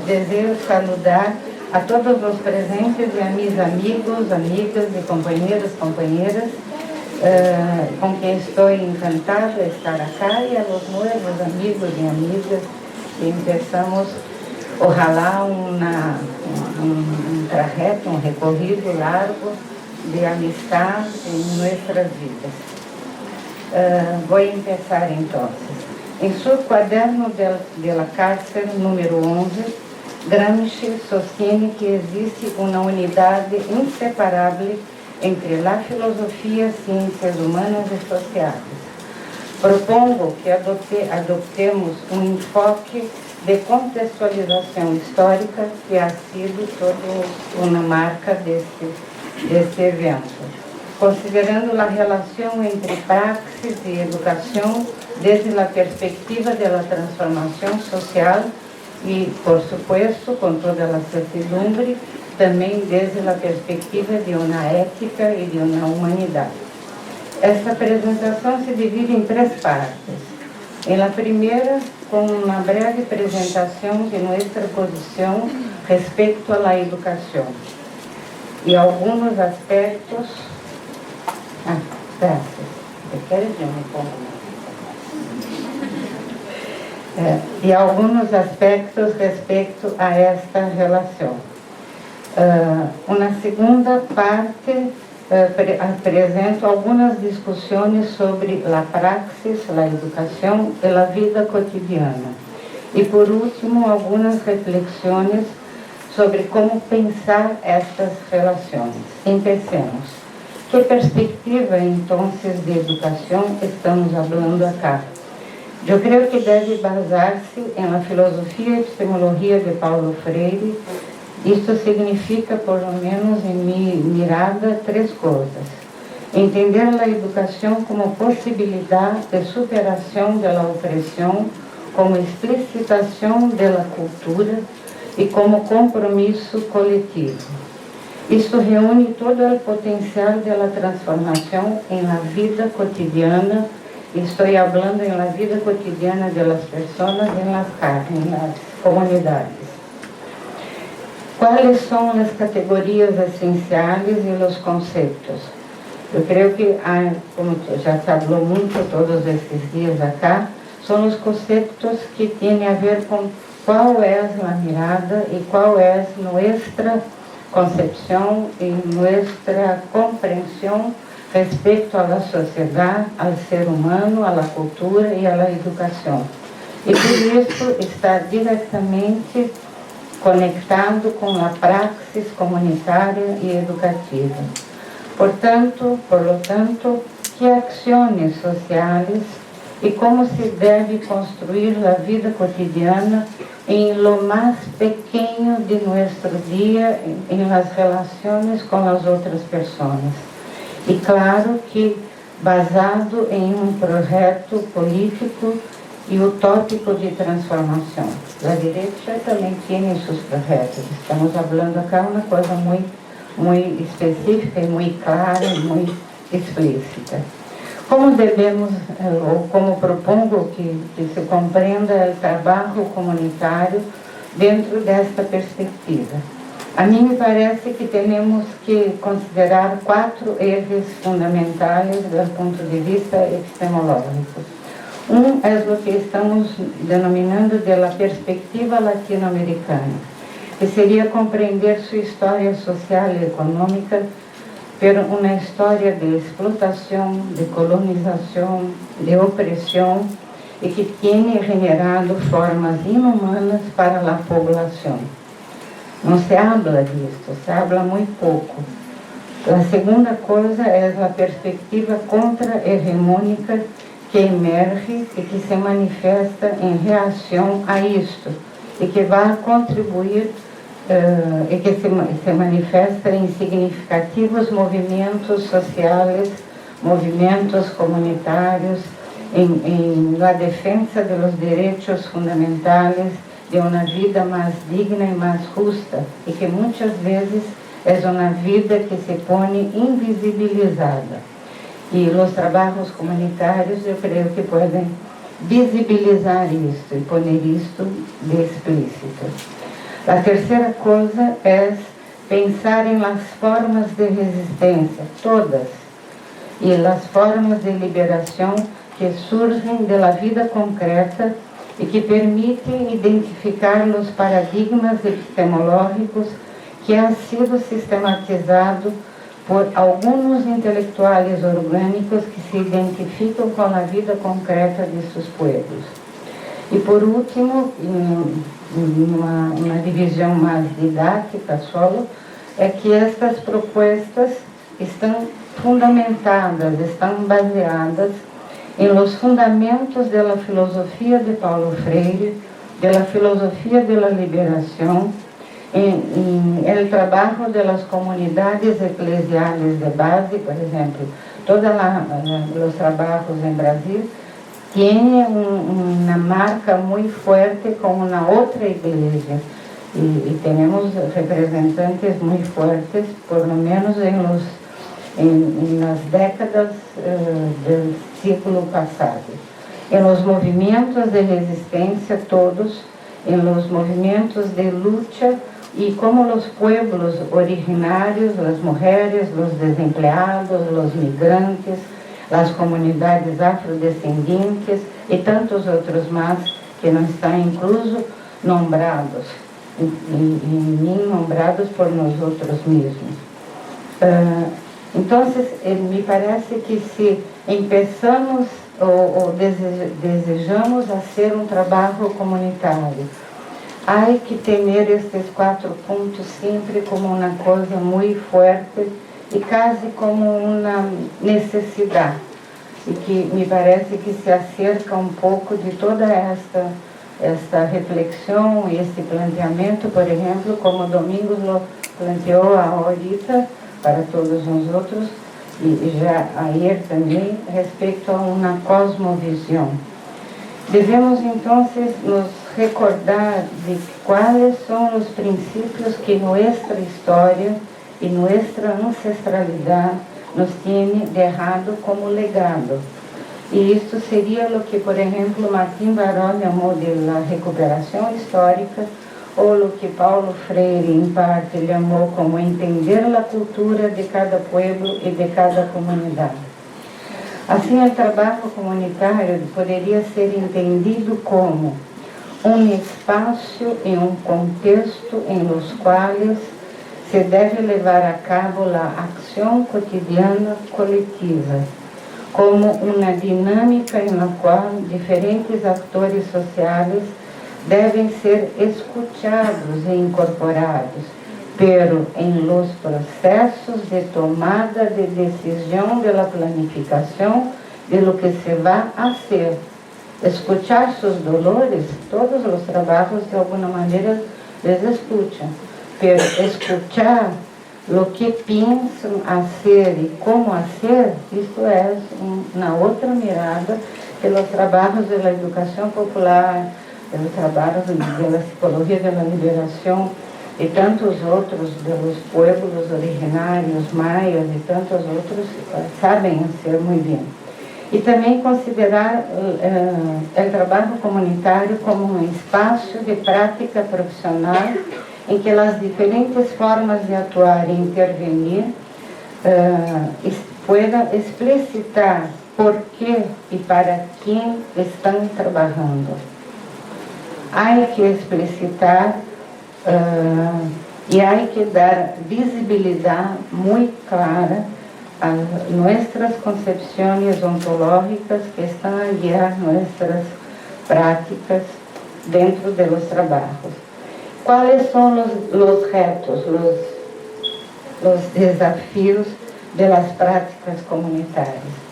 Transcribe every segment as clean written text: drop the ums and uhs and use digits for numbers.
desejo saludar a todos os presentes e a mis amigos, amigas e companheiros, companheiras, com quem estou encantada de estar acá, e a los nuevos amigos e amigas que empezamos, ojalá, um trajeto, um recorrido largo de amistad em nossas vidas. Vou começar então. Em seu quaderno de la cárcel número 11, Gramsci sostiene que existe uma unidade inseparável entre a filosofia, ciências humanas e sociais. Propongo que adoptemos um enfoque de contextualização histórica que ha sido toda uma marca deste evento, considerando a relação entre praxis e educação desde a perspectiva da transformação social e, por supuesto, com toda a certidumbre, também desde a perspectiva de uma ética e de uma humanidade. Esta apresentação se divide em 3 partes. Em la primeira, com uma breve apresentação de nossa posição respeito à educação e alguns aspectos. E alguns aspectos respeito a esta relação. Uma segunda parte apresento algumas discussões sobre a praxis, a educação e a vida cotidiana. E, por último, algumas reflexões sobre como pensar estas relações. Empecemos. Que perspectiva, então, de educação estamos falando acá? Eu creio que deve basar-se em la filosofia e epistemologia de Paulo Freire. Isto significa, por lo menos em minha mirada, 3 coisas. Entender a educação como possibilidade de superação da opressão, como explicitação da cultura e como compromisso coletivo. Isto reúne todo o potencial da transformação em la vida cotidiana. Estou falando em la vida cotidiana das pessoas em las comunidades. Quais são as categorias essenciais e os conceitos? Eu creio que, como já se falou muito todos esses dias acá, são os conceitos que têm a ver com qual é a mirada e qual é nossa concepção e nossa compreensão respeito à sociedade, ao ser humano, à cultura e à educação. E por isso está diretamente conectado com a praxis comunitária e educativa. Por lo tanto, que ações sociais e como se deve construir a vida cotidiana em lo mais pequeno de nosso dia, em las relações com as outras pessoas. E claro que basado em um projeto político e utópico de transformação. A direita também tem seus projetos. Estamos falando acá uma coisa muito específica e muito clara e muito explícita. Como devemos, ou como propongo que se compreenda o trabalho comunitário dentro desta perspectiva? A mim me parece que temos que considerar 4 eixos fundamentais do ponto de vista epistemológico. Um é o que estamos denominando de la perspectiva latino-americana, que seria compreender sua história social e econômica, pero uma história de explotação, de colonização, de opressão, e que tem generado formas inumanas para a população. Não se habla disso, se habla muito pouco. A segunda coisa é a perspectiva contra-hegemônica que emerge e que se manifesta em reação a isto, e que vai contribuir, e que se manifesta em significativos movimentos sociais, movimentos comunitários, na defesa dos direitos fundamentais, de uma vida mais digna e mais justa, e que muitas vezes é uma vida que se põe invisibilizada. E os trabalhos comunitários, eu creio que podem visibilizar isto e poner isto de explícito. A terceira coisa é pensar em las formas de resistência, todas, e as formas de liberação que surgem da vida concreta e que permitem identificar os paradigmas epistemológicos que han sido sistematizados por alguns intelectuais orgânicos que se identificam com a vida concreta de seus pueblos. E por último, uma divisão mais didática solo, é que estas propostas estão fundamentadas, estão baseadas em los fundamentos da filosofia de Paulo Freire, da filosofia da liberação, em el trabalho das comunidades eclesiais de base, por exemplo, todos os trabalhos em Brasil têm uma marca muito forte com uma outra igreja e temos representantes muito fortes, por lo menos nas décadas do século passado, em los movimentos de resistência todos, em los movimentos de luta e como os pueblos originários, as mulheres, os desempregados, os migrantes, as comunidades afrodescendentes e tantos outros mais que não estão incluso nombrados e nem nombrados por nós outros mesmos. Então, me parece que se começamos ou desejamos fazer um trabalho comunitário, há que ter estes 4 pontos sempre como uma coisa muito forte e quase como uma necessidade, e que me parece que se acerca um pouco de toda esta reflexão e este planteamento, por exemplo, como Domingos lo planteou ahorita para todos nós outros, e já ayer também, respeito a uma cosmovisão. Devemos, então, nos recordar de quais são os princípios que nossa história e nossa ancestralidade nos tem deixado como legado. E isto seria o que, por exemplo, Martim Baró chamou de la recuperação histórica, ou o que Paulo Freire, em parte, chamou como entender a cultura de cada pueblo e de cada comunidade. Assim, o trabalho comunitário poderia ser entendido como um espaço e um contexto em los quais se deve levar a cabo a ação cotidiana coletiva, como uma dinâmica na qual diferentes atores sociais devem ser escutados e incorporados, pero em los processos de tomada de decisão da planificação de lo que se vai fazer. Escuchar seus dolores, todos os trabalhos de alguma maneira les escutam, pero escuchar o que pensam fazer e como fazer, isso é uma outra mirada que os trabalhos da educação popular, os trabalhos da psicologia da liberação e tantos outros dos pueblos originários, maias e tantos outros sabem fazer muito bem. E também considerar o trabalho comunitário como um espaço de prática profissional em que as diferentes formas de atuar e intervenir puedan explicitar por que e para quem estão trabalhando. Há que explicitar e há que dar visibilidade muito clara a nossas concepções ontológicas que estão a guiar nossas práticas dentro de los trabalhos. Quais são os retos, os desafios das práticas comunitárias?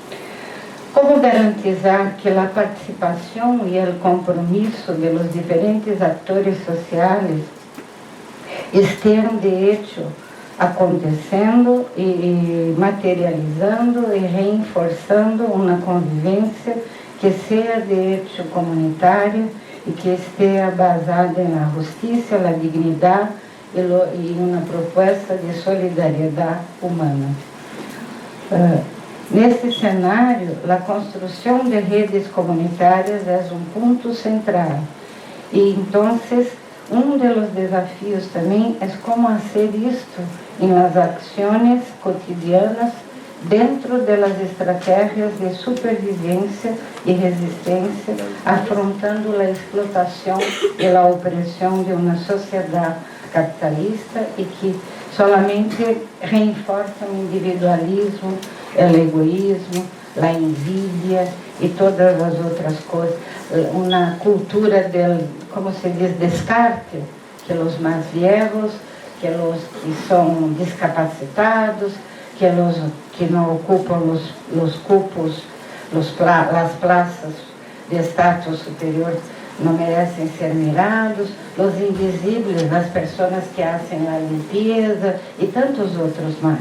Como garantizar que a participação e o compromisso dos diferentes atores sociais estejam de hecho acontecendo e materializando e reforçando uma convivência que seja de hecho comunitária e que esteja basada na justiça, na dignidade e uma proposta de solidariedade humana. Neste cenário, a construção de redes comunitárias é um ponto central. E, então, um dos desafios também é como fazer isto em las ações cotidianas dentro das estratégias de supervivência e resistência, afrontando a explotação e a opressão de uma sociedade capitalista e que solamente reforça o individualismo, o egoísmo, a envidia e todas as outras coisas. Uma cultura del, como se diz, descarte, que os mais viejos, que os que são discapacitados, que os que não ocupam os cupos, as praças de status superior não merecem ser mirados, os invisíveis, as pessoas que fazem a limpeza e tantos outros mais.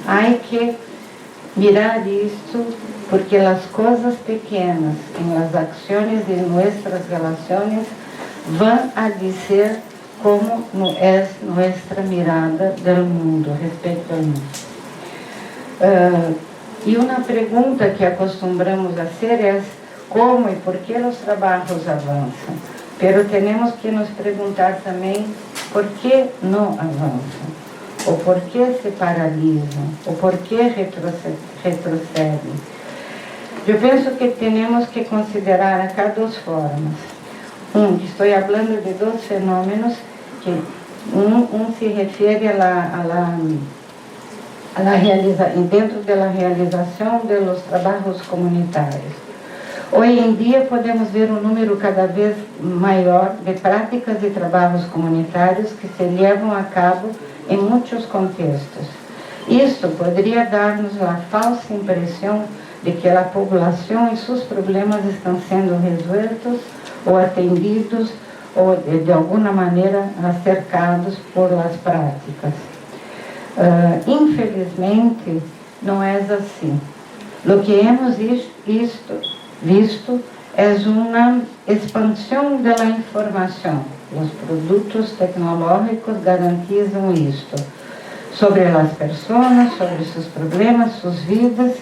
Há que mirar isto, porque as coisas pequenas em as ações de nossas relações vão a dizer como é nossa mirada do mundo, respeito ao mundo. E uma pergunta que acostumamos a fazer é como e por que os trabalhos avançam. Pero temos que nos perguntar também por que não avançam, ou por que se paralisam, ou por que retrocedem. Eu penso que temos que considerar acá duas formas. Estou falando de dois fenômenos que um se refere dentro da realização dos trabalhos comunitários. Hoje em dia podemos ver um número cada vez maior de práticas e trabalhos comunitários que se levam a cabo em muitos contextos. Isto poderia dar-nos a falsa impressão de que a população e seus problemas estão sendo resolvidos ou atendidos ou de alguma maneira acercados por as práticas. Infelizmente, não é assim. O que hemos visto é uma expansão da informação. Os produtos tecnológicos garantizam isto sobre as pessoas, sobre seus problemas, suas vidas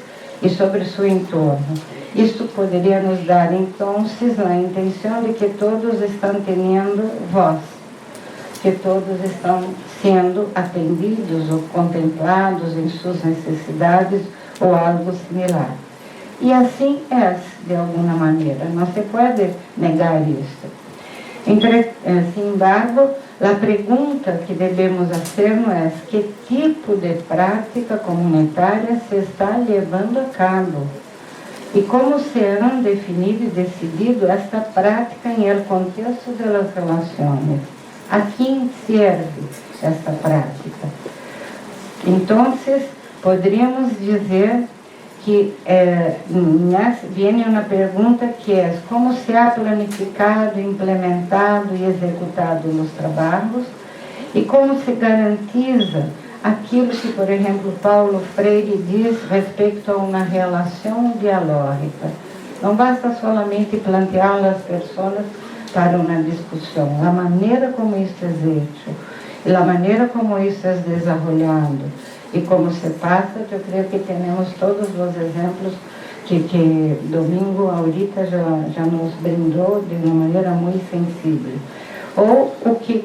e sobre seu entorno. Isto poderia nos dar, então, a intenção de que todos estão tendo voz, que todos estão sendo atendidos ou contemplados em suas necessidades ou algo similar. E assim é, de alguma maneira, não se pode negar isso. Sin embargo, a pergunta que devemos fazer não é que tipo de prática comunitária se está levando a cabo e como serão definido e decidido esta prática em el contexto das relações. A quem serve esta prática? Então, poderíamos dizer que vem uma pergunta que é como se há planificado, implementado e executado os trabalhos e como se garantiza aquilo que, por exemplo, Paulo Freire diz respeito a uma relação dialógica. Não basta solamente plantear as pessoas para uma discussão. A maneira como isso é feito, a maneira como isso é desenvolvido e como se passa, eu creio que temos todos os exemplos que domingo ahorita já nos brindou de uma maneira muito sensível. Ou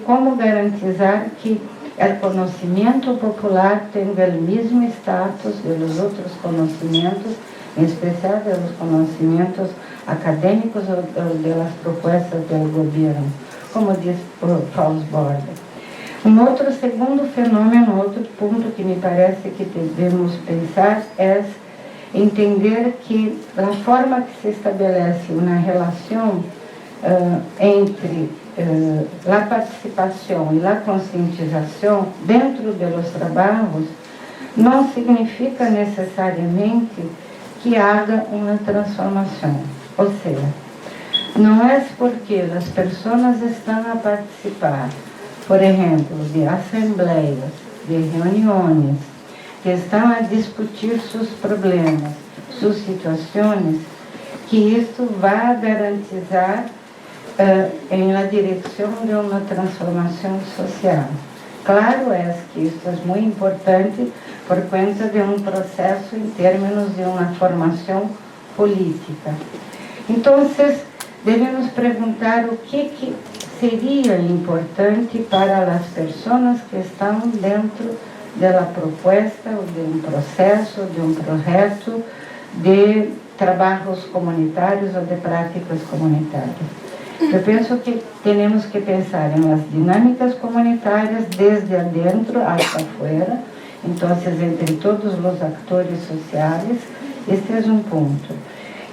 como garantizar que o conhecimento popular tenha o mesmo status dos outros conhecimentos, em especial dos conhecimentos acadêmicos ou das propostas do governo, como diz Fausto Borda. Outro segundo fenômeno, outro ponto que me parece que devemos pensar é entender que a forma que se estabelece uma relação entre a participação e a conscientização dentro dos trabalhos não significa necessariamente que haja uma transformação. Ou seja, não é porque as pessoas estão a participar, por exemplo, de assembleias, de reuniões, que estão a discutir seus problemas, suas situações, que isso vai garantizar em la direção de uma transformação social. Claro é que isso é muito importante por conta de um processo em termos de uma formação política. Então, devemos perguntar o que seria importante para as pessoas que estão dentro da proposta, ou de um processo, de um projeto de trabalhos comunitários ou de práticas comunitárias. Eu penso que temos que pensar em as dinâmicas comunitárias desde adentro até fora, então, entre todos os atores sociais, este é um ponto.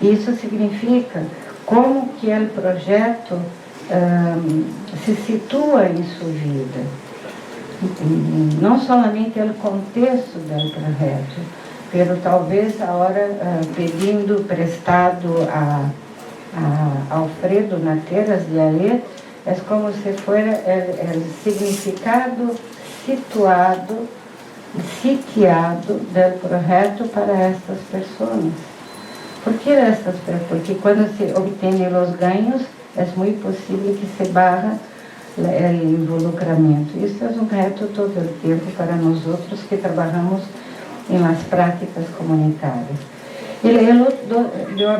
Isso significa como que o projeto se situa em sua vida. Não somente o contexto do projeto, mas talvez agora pedindo prestado a Alfredo Nateras de Alet, é como se fosse o significado sitiado do projeto para estas pessoas. Por que estas pessoas? Porque quando se obtém os ganhos, é muito possível que se barra o involucramento. Isso é um reto todo o tempo para nós outros que trabalhamos em las práticas comunitárias. Eu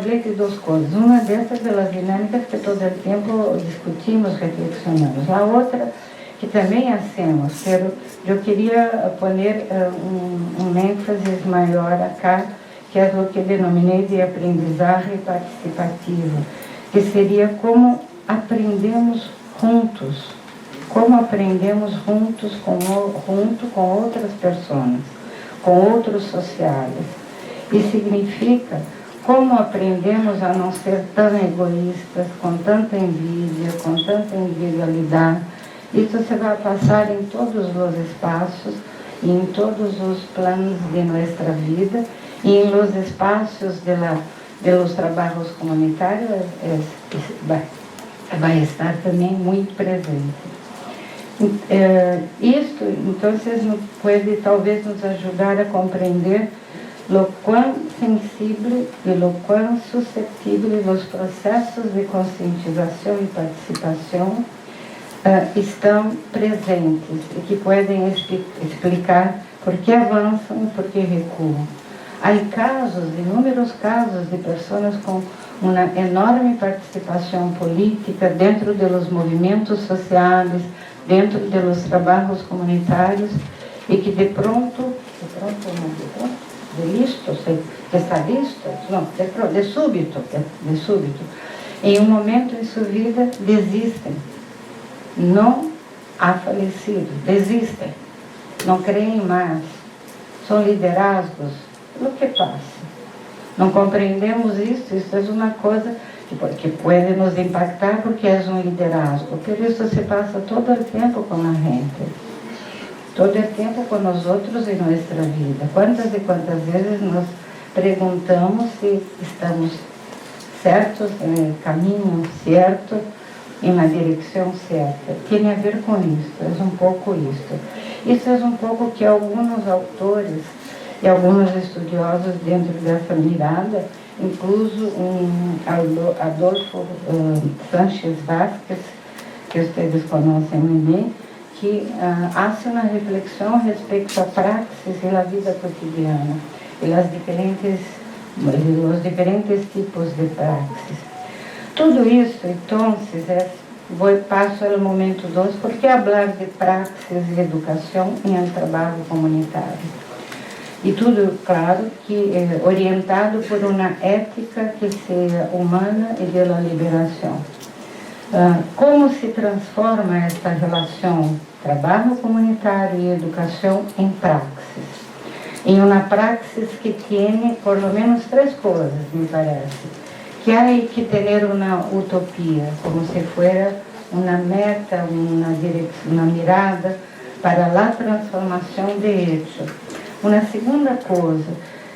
falei de duas coisas. Uma dessas das dinâmicas que todo o tempo discutimos, reflexionamos. A outra, que também hacemos, pero eu queria poner um ênfase maior acá, que é o que denominei de aprendizagem participativa, que seria como aprendemos juntos, junto com outras pessoas, com outros sociais. E significa como aprendemos a não ser tão egoístas, com tanta envidia, com tanta individualidade. Isso se vai passar em todos os espaços, em todos os planos de nossa vida, e em los espaços de los trabalhos comunitários vai estar também muito presente. Isto, então, pode talvez nos ajudar a compreender lo quão sensível e lo quão suscetível os processos de conscientização e participação estão presentes e que podem explicar por que avançam e por que recuam. Há inúmeros casos de pessoas com uma enorme participação política dentro dos movimentos sociais, dentro dos trabalhos comunitários, e que de súbito, em um momento em sua vida, desistem. Não há falecido, desistem, não creem mais, são liderazgos. O que passa? Não compreendemos isso é uma coisa que pode nos impactar porque é um liderazgo, por isso se passa todo o tempo com a gente, todo o tempo com nós outros em nossa vida. Quantas e quantas vezes nos perguntamos se estamos certos, no caminho certo, na direção certa. Tem a ver com isso, é um pouco isso. Isso é um pouco que alguns autores e alguns estudiosos dentro dessa mirada, incluso Adolfo Sánchez Vázquez, que vocês conhecem muito bem, que hace uma reflexão respeito à praxis e à vida cotidiana, e os diferentes tipos de praxis. Tudo isso, então, passo ao momento 2, porque falar de praxis e educação em um trabalho comunitário. E tudo, claro, que orientado por uma ética que seja humana e de la liberação. Como se transforma esta relação trabalho comunitário e educação em praxis? Em uma praxis que tem, por lo menos, 3 coisas, me parece. Que há que ter uma utopia, como se fosse uma meta, uma mirada para a transformação de hecho. Uma segunda coisa,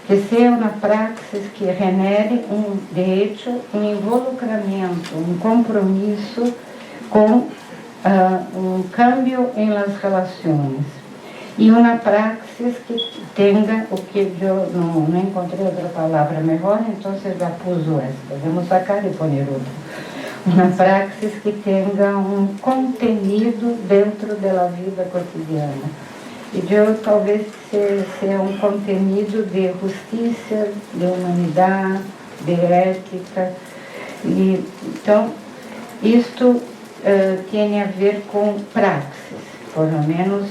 que seja uma praxis que genere de hecho, involucramento, compromisso com cambio em las relações. E uma praxis que tenha o que eu não encontrei outra palavra melhor, então já pus esta. Vamos sacar e pôr outra. uma praxis que tenha um contenido dentro da vida cotidiana. E eu talvez seja um contenido de justiça, de humanidade, de ética. E, então, isto tem a ver com praxis, por lo menos.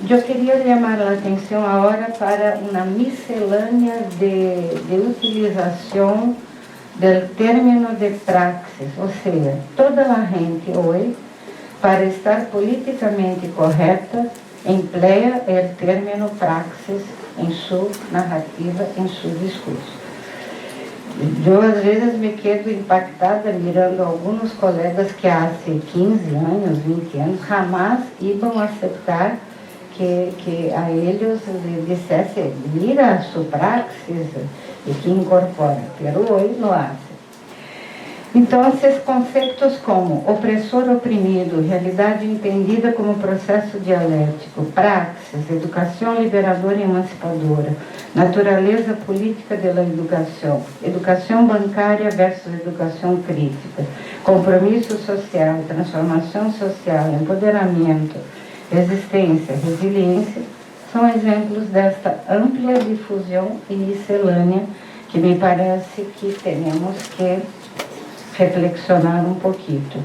Eu queria chamar a atenção agora para uma miscelânea de utilização do término de praxis, ou seja, toda a gente hoje, para estar politicamente correta, emplea o término praxis em sua narrativa, em seu discurso. Eu, às vezes, me quedo impactada mirando alguns colegas que há 15 anos, 20 anos, jamais iam aceitar que a eles dissesse, mira a sua praxis e que incorpora, mas hoje não há. Então, esses conceitos como opressor oprimido, realidade entendida como processo dialético, praxis, educação liberadora e emancipadora, natureza política da educação, educação bancária versus educação crítica, compromisso social, transformação social, empoderamento, resistência, resiliência, são exemplos desta ampla difusão e miscelânea que me parece que temos que reflexionar um pouquinho.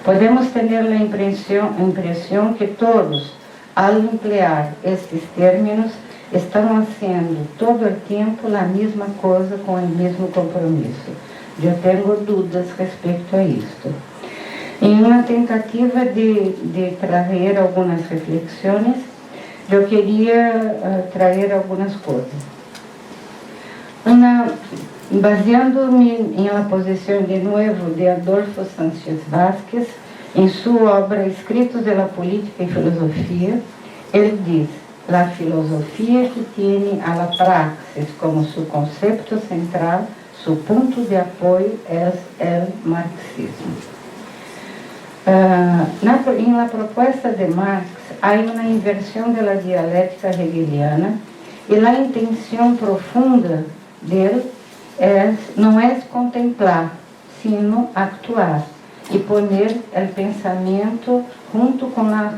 Podemos ter a impressão que todos, ao emplear estes términos, estão fazendo todo o tempo a mesma coisa com o mesmo compromisso. Eu tenho dúvidas respeito a isto. Em uma tentativa de trazer algumas reflexões, eu queria trazer algumas coisas. Baseando-me em la posição de novo de Adolfo Sánchez Vázquez, em sua obra Escritos de la Política e Filosofia, ele diz: la filosofia que tem a la praxis como seu conceito central, seu ponto de apoio é o marxismo. Em la proposta de Marx, há uma inversão da dialética hegeliana e a intenção profunda dele não é contemplar, sino actuar e poner o pensamento junto com a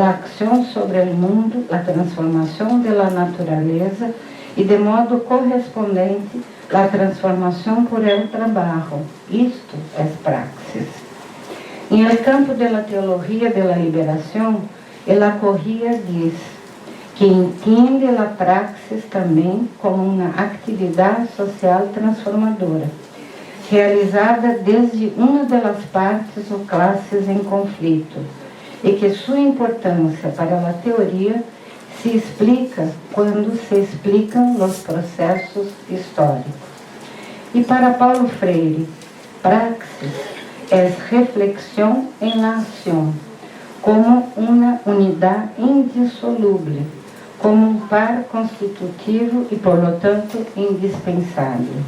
ação sobre o mundo, a transformação da natureza e de modo correspondente a transformação por el trabalho. Isto é praxis. Em el campo da teologia da liberação, ela Corrêa diz que entende a praxis também como uma atividade social transformadora, realizada desde uma das partes ou classes em conflito, e que sua importância para a teoria se explica quando se explicam os processos históricos. E para Paulo Freire, praxis é reflexão em la ação, como uma unidade indissolúvel, como um par constitutivo e, por lo tanto, indispensável.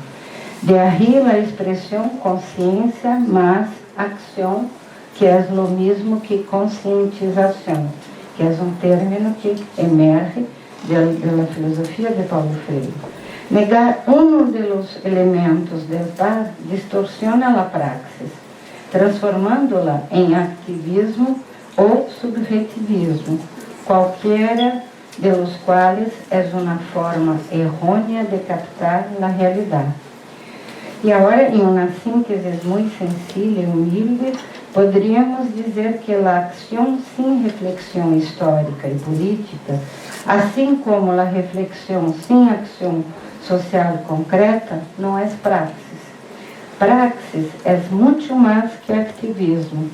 De aí a expressão consciência mais ação, que é o mesmo que conscientização, que é um término que emerge da filosofia de Paulo Freire. Negar um dos elementos do par distorciona a praxis, transformando-la em ativismo ou subjetivismo, qualquer de los quais é uma forma errônea de captar a realidade. E agora, em uma síntese muito sencilla e humilde, poderíamos dizer que a ação sem reflexão histórica e política, assim como a reflexão sem ação social concreta, não é praxis. Praxis é muito mais que ativismo.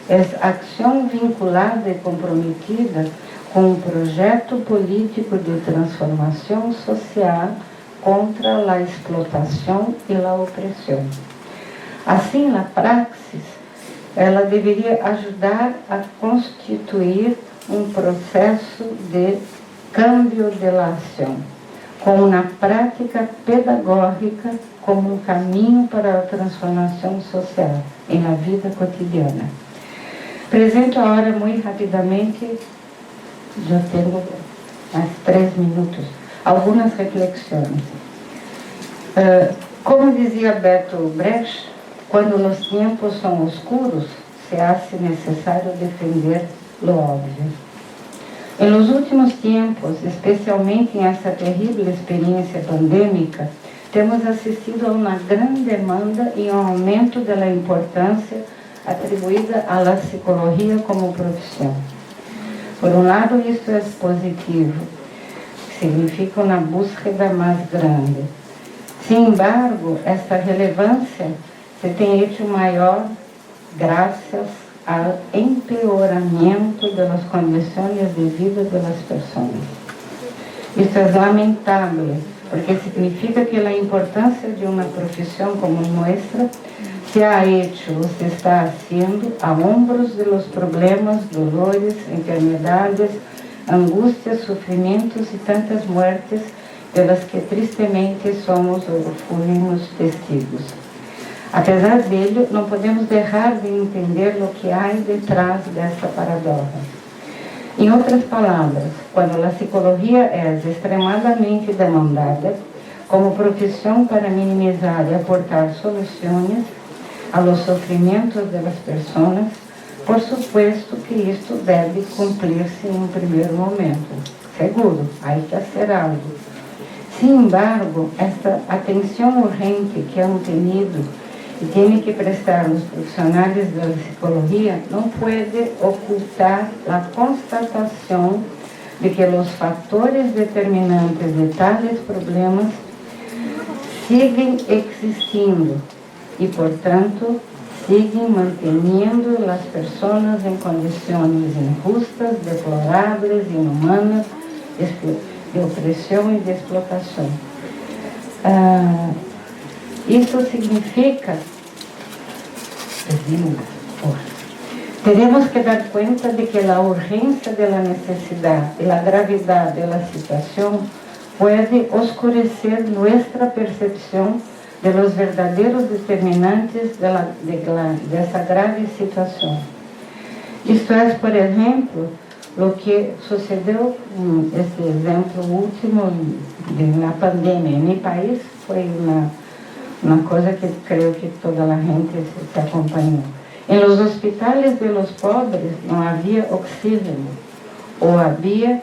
É ação vinculada e comprometida com um projeto político de transformação social contra a explotação e a opressão. Assim, a praxis, ela deveria ajudar a constituir um processo de câmbio de ação, com uma prática pedagógica como um caminho para a transformação social em la vida cotidiana. Apresento agora muito rapidamente, já tenho mais 3 minutos, algumas reflexões. Como dizia Bertolt Brecht, Quando os tempos são oscuros, se hace necessário defender lo óbvio. Em los últimos tempos, especialmente em essa terrível experiência pandêmica, temos assistido a uma grande demanda e um aumento da importância atribuída à psicologia como profissão. Por um lado, isto é positivo, significa uma búsqueda mais grande. Sin embargo, esta relevância se tem hecho maior graças ao empeoramento das condições de vida das pessoas. Isto é lamentável, porque significa que a importância de uma profissão como nuestra se ha hecho, se está haciendo a hombros de los problemas, dolores, enfermedades, angústias, sofrimentos e tantas muertes de las que tristemente somos ou fomos testigos. Apesar dele, não podemos deixar de entender o que há detrás dessa paradoxa. Em outras palavras, quando a psicologia é extremadamente demandada como profissão para minimizar e aportar soluções a los sofrimentos das pessoas, por supuesto que isto deve cumprir-se em um primeiro momento. Seguro, há que fazer algo. Sin embargo, esta atenção urgente que han tenido e tem que prestar os profissionais da psicologia não pode ocultar a constatação de que os fatores determinantes de tais problemas siguen existindo e, portanto, siguen manteniendo as pessoas em condições injustas, deploráveis, inumanas, de opressão e de explotação. Isso significa, teremos que dar conta de que a urgência da necessidade e a gravidade da situação pode oscurecer nossa percepção de los verdadeiros determinantes dessa grave situação. Isto é, por exemplo, o que sucedeu, esse exemplo último na pandemia. Em meu país foi uma coisa que creio que toda a gente se acompanhou. Em los hospitais de los pobres não havia oxígeno, ou havia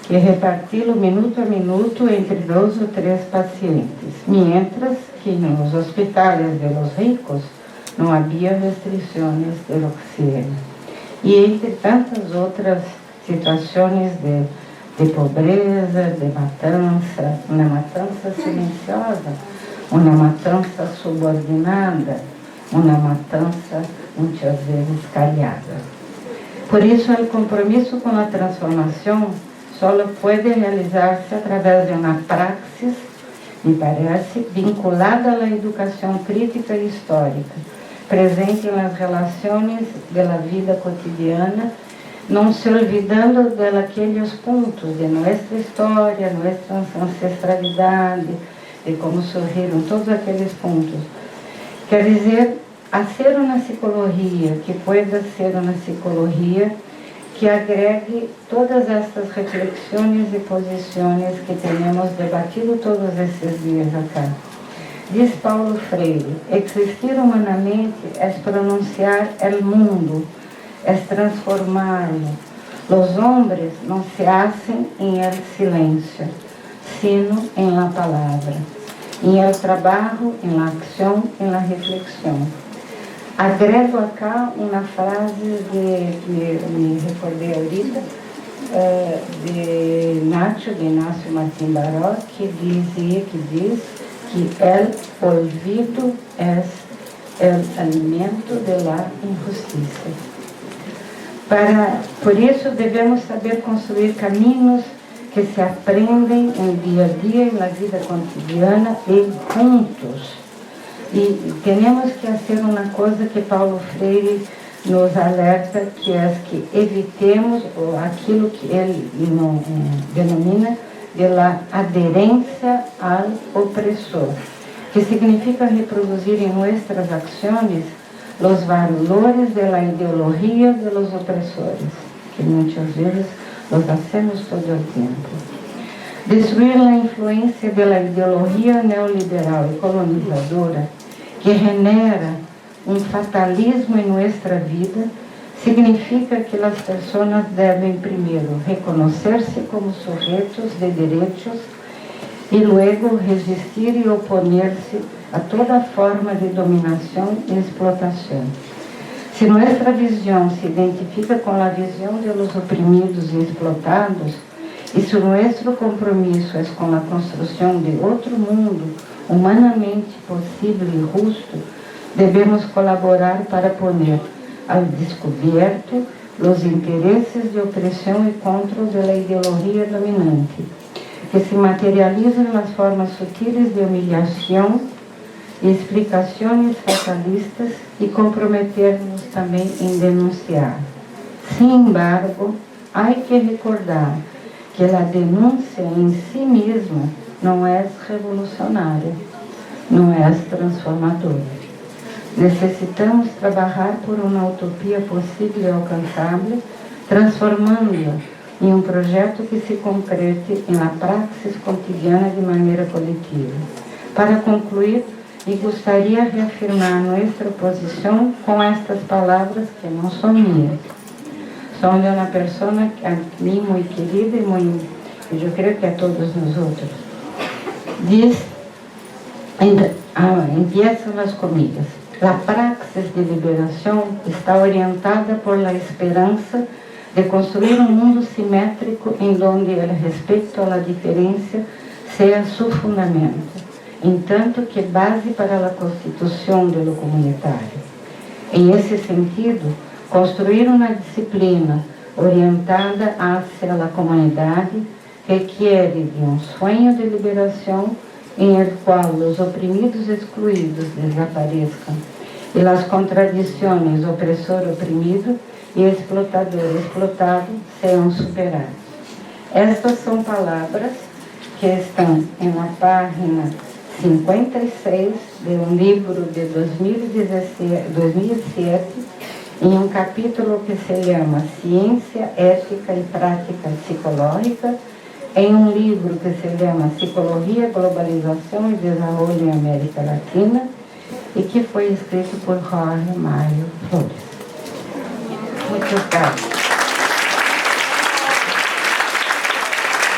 que reparti-lo minuto a minuto entre 2 ou 3 pacientes, mientras que nos hospitais de los ricos não havia restrições de oxígeno. E entre tantas outras situações de pobreza, de matança, uma matança silenciosa, uma matança subordinada, uma matança muitas vezes callada. Por isso, o compromisso com a transformação só pode realizar-se através de uma praxis, me parece, vinculada à educação crítica e histórica, presente nas relações da vida cotidiana, não se olvidando daqueles pontos de nossa história, nossa ancestralidade, de como surgiram todos aqueles pontos. Quer dizer, fazer uma psicologia que pueda ser uma psicologia que agregue todas estas reflexões e posições que temos debatido todos esses dias acá. Diz Paulo Freire, existir humanamente é pronunciar el mundo, é transformá-lo. Os homens não se hacen em el silêncio, sino em la palavra, em el trabalho, em la acção, em la reflexão. Agrego acá uma frase que me recordei ahorita, de Inácio Martín Baró, que diz que el olvido é o alimento de la injustiça. Por isso devemos saber construir caminhos que se aprendem em dia a dia, na vida cotidiana e juntos. E temos que fazer uma coisa que Paulo Freire nos alerta, que é que evitemos aquilo que ele denomina de la aderência ao opressor, que significa reproduzir em nossas ações os valores da ideologia de los opressores, que muitas vezes los hacemos todo o tempo. Destruir a influência da ideologia neoliberal e colonizadora que genera um fatalismo em nossa vida, significa que as pessoas devem primeiro reconhecer-se como sujeitos de direitos e luego resistir e oponer-se a toda forma de dominação e explotação. Se nossa visão se identifica com a visão dos oprimidos e explotados, e se nosso compromisso é com a construção de outro mundo humanamente possível e justo, devemos colaborar para poner ao descoberto os interesses de opressão e controle da ideologia dominante, que se materializam nas formas sutis de humilhação e explicações fatalistas, e comprometer-nos também em denunciar. Sin embargo, há que recordar que a denúncia em si mesma não é revolucionária, não é transformadora. Necessitamos trabalhar por uma utopia possível e alcançável, transformando-a em um projeto que se concrete em la praxis cotidiana de maneira coletiva. Para concluir, e gostaria de reafirmar nossa posição com estas palavras que não são minhas. São de uma pessoa que a mim muito querida e muito, eu creio que a todos nós outros. Diz, empiezam as comidas. A praxis de liberação está orientada por la esperança de construir um mundo simétrico em donde o respeito à diferença seja seu fundamento, entanto que base para a constituição do comunitário. Em esse sentido, construir uma disciplina orientada hacia a comunidade requer de um sonho de liberação em el qual os oprimidos excluídos desapareçam e as contradições opressor-oprimido e explotador-explotado sejam superadas. Estas são palavras que estão na página 56 de um livro de 2007, em um capítulo que se chama Ciência, Ética e Prática Psicológica, em um livro que se chama Psicologia, Globalização e Desenvolvimento em América Latina, e que foi escrito por Jorge Mário Flores. Muito obrigada.